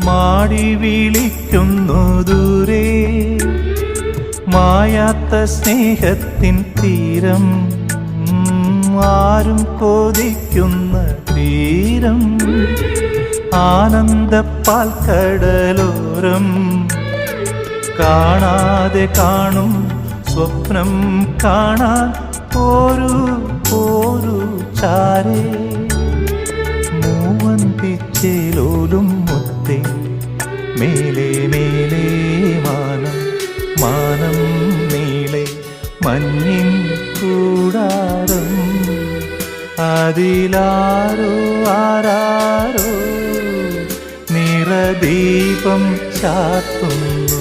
മാടി വിളിക്കുന്നു ദൂരെ മായാത്ത സ്നേഹത്തിൻ തീരം, ആരും കൊതിക്കുന്ന തീരം, ആനന്ദപ്പാൽ കടലോരം. കാണാതെ കാണും സ്വപ്നം കാണാൻ പോരൂ പോരൂ ചാരേ. മൂവന്തിച്ചേലോലും മുത്തേ മേലേ മേലേ മാനം, മാനം നീളെ മഞ്ഞിൻ കൂടാരം. അതിലാരോ ആരാരോ നിറദീപം ചാർത്തുന്നു.